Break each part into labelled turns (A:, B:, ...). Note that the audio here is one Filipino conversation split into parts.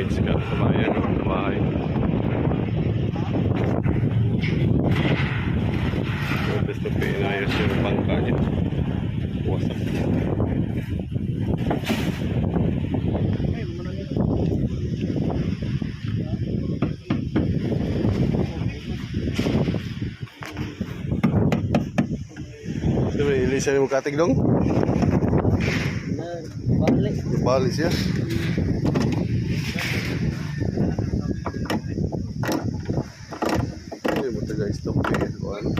A: damage ka sa bayan, sa bahay. Tapos na pinayos yung bangka niya. Wasak. Sabi, ilisan mo katig dong?
B: Balik.
A: Balik siya. Ay, mo taga stop eh. O ano?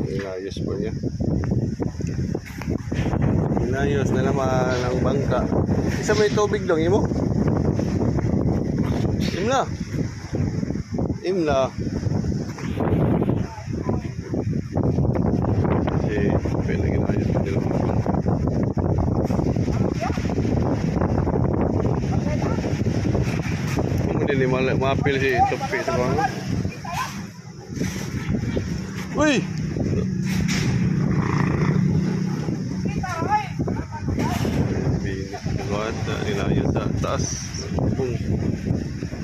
A: Inayos po niya. Inayos na naman ang bangka. Isa may tubig dong, imo? Imla. Imla. Eh, pwede ginayos pa nila. Kemudian ni mapil si Topi sa bangka. Uy! Binuhat na nilayos sa taas.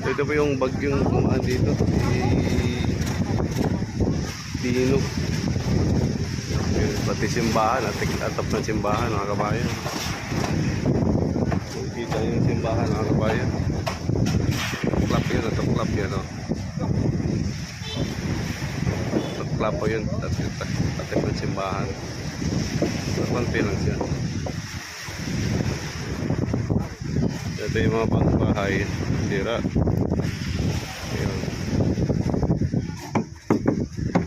A: Ito pa yung bagyong kumaan dito. Dino. Pati simbahan, atap ng simbahan mga kabayan. Kita yung simbahan mga kabayan. Klap yun, atap klap yan. Atap klap po yun, atap ng simbahan. Konti lang siya. Ito yung mga pangbahay, sira. Ayan.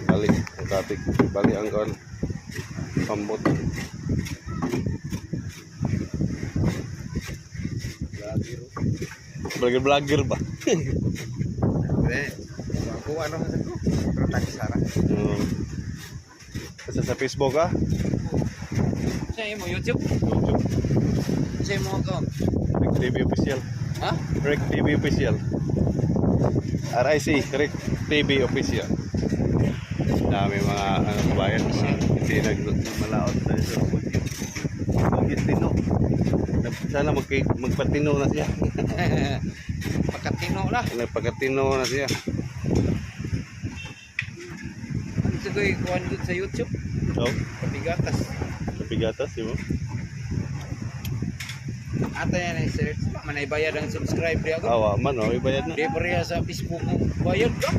A: Bali, ang katik. Bali ang kan. Pambot. Vlogger ba?
B: Ako ano sa ko? Product Sara.
A: Kasi sa Facebook ah?
B: Sa mo YouTube? Sa mo account?
A: Rick TV Official.
B: Ha?
A: Rick TV Official. RIC, Rick TV Official. Dami mga ano, kabayan, mga hindi nagmalaot na sa Pagkatino. Sana magpatino na siya.
B: Pagkatino na.
A: Nagpagkatino na siya.
B: Ito ko ikuhan doon sa YouTube.
A: So,
B: Kapigatas.
A: kapigatas, di ba?
B: Ata yan ay search. Manay bayad ang subscribe di ako.
A: Awa man, oh, ibayad na.
B: Di pareha sa Facebook mo. Bayad ka.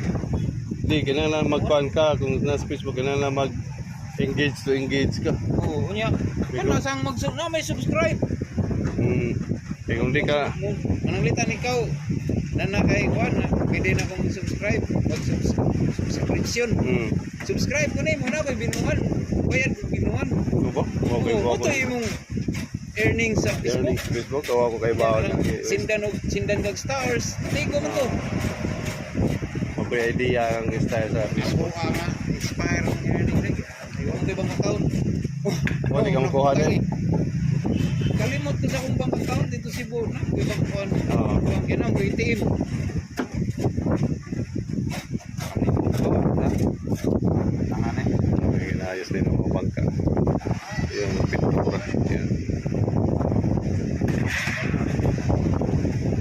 A: Hindi, kailangan mag-fan ka. Kung nasa Facebook, kailangan mag-engage to engage ka.
B: Oo, unya. Ano sang na may subscribe?
A: Eh, kung di ka,
B: Anong litan ikaw? Na kay Juan, pwede na kong subscribe. Subscription. Subscribe ko na mo na kay binuhan. Bayad ko binuhan.
A: ano ba? Okay,
B: Oo,
A: ba
B: ito yung earnings sa Facebook.
A: Facebook, kawa ko kay Bawal.
B: Sindan kag stars. Tigo mo to.
A: Mabay idea ang style sa Facebook.
B: Ako nga, expire ang earnings lagi. Iwan ko ibang account.
A: Wala kang kuha din.
B: Kalimot ko sa akong bank account dito si Bo na. Ibang account.
A: Oo.
B: Ibang kinang, ATM. Kalimot ko. Tangan eh.
A: Ay, inayos din ang mga bangka. Yung pintura. Yan.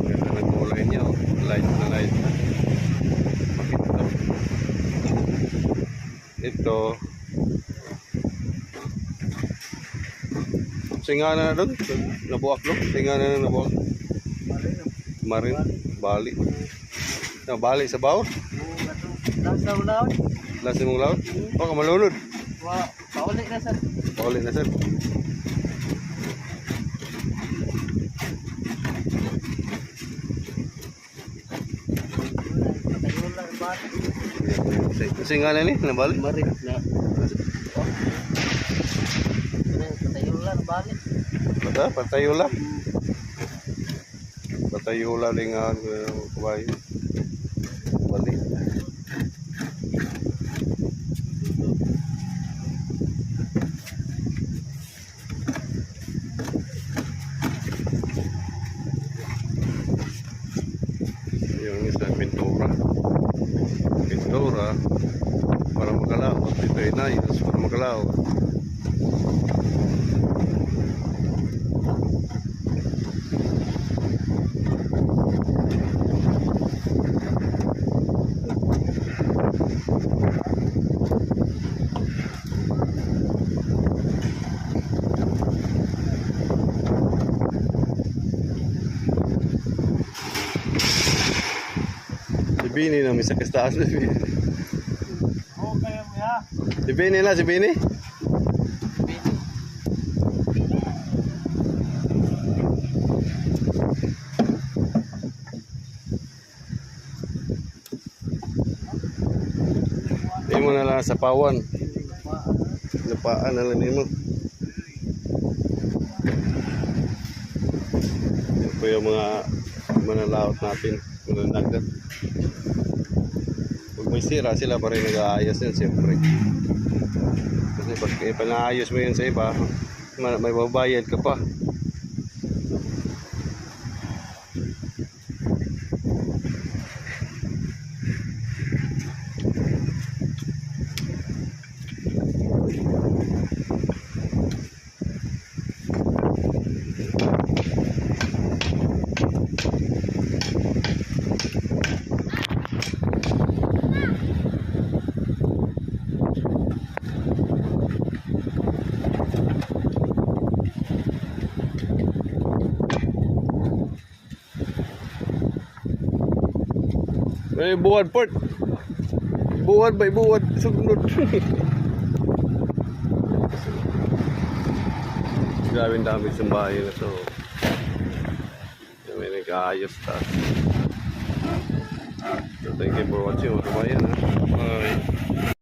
A: Ganda ng kulay niya. Oh. Light na light na. Makita. Ito. Singana na doon. Nabuak doon. Singana na nabuak. Marin. Bali. Bali sa bawah.
B: Nasa laut.
A: Lasa mong laut. Oh, kamalunod.
B: Wa, paulit na sir.
A: Paulit na sir. Singana ni nabalik.
B: Marin na. Patayulan balik.
A: Bata, patayula. Patayula dengan kabayo. Balik. Yung isa pintura. Pintura para makala Dito na, yun para makalaw. Si Bini na, may sakit sa taas na si Bini. Si Bini na, si Bini. Hindi mo na lang sa pawan. Lapaan na lang mo. Yan po yung mga manalaot natin. Mga nagat. Pag may sira, sila pa rin nag-aayos yan, siyempre. Kasi pag panaayos mo yun sa iba, may babayad ka pa. May buwad port. Buwad bay buwad sugnod. Grabe dami sa bahay na to. May nag-aayos ta. So thank you for watching mga kabayan. Bye.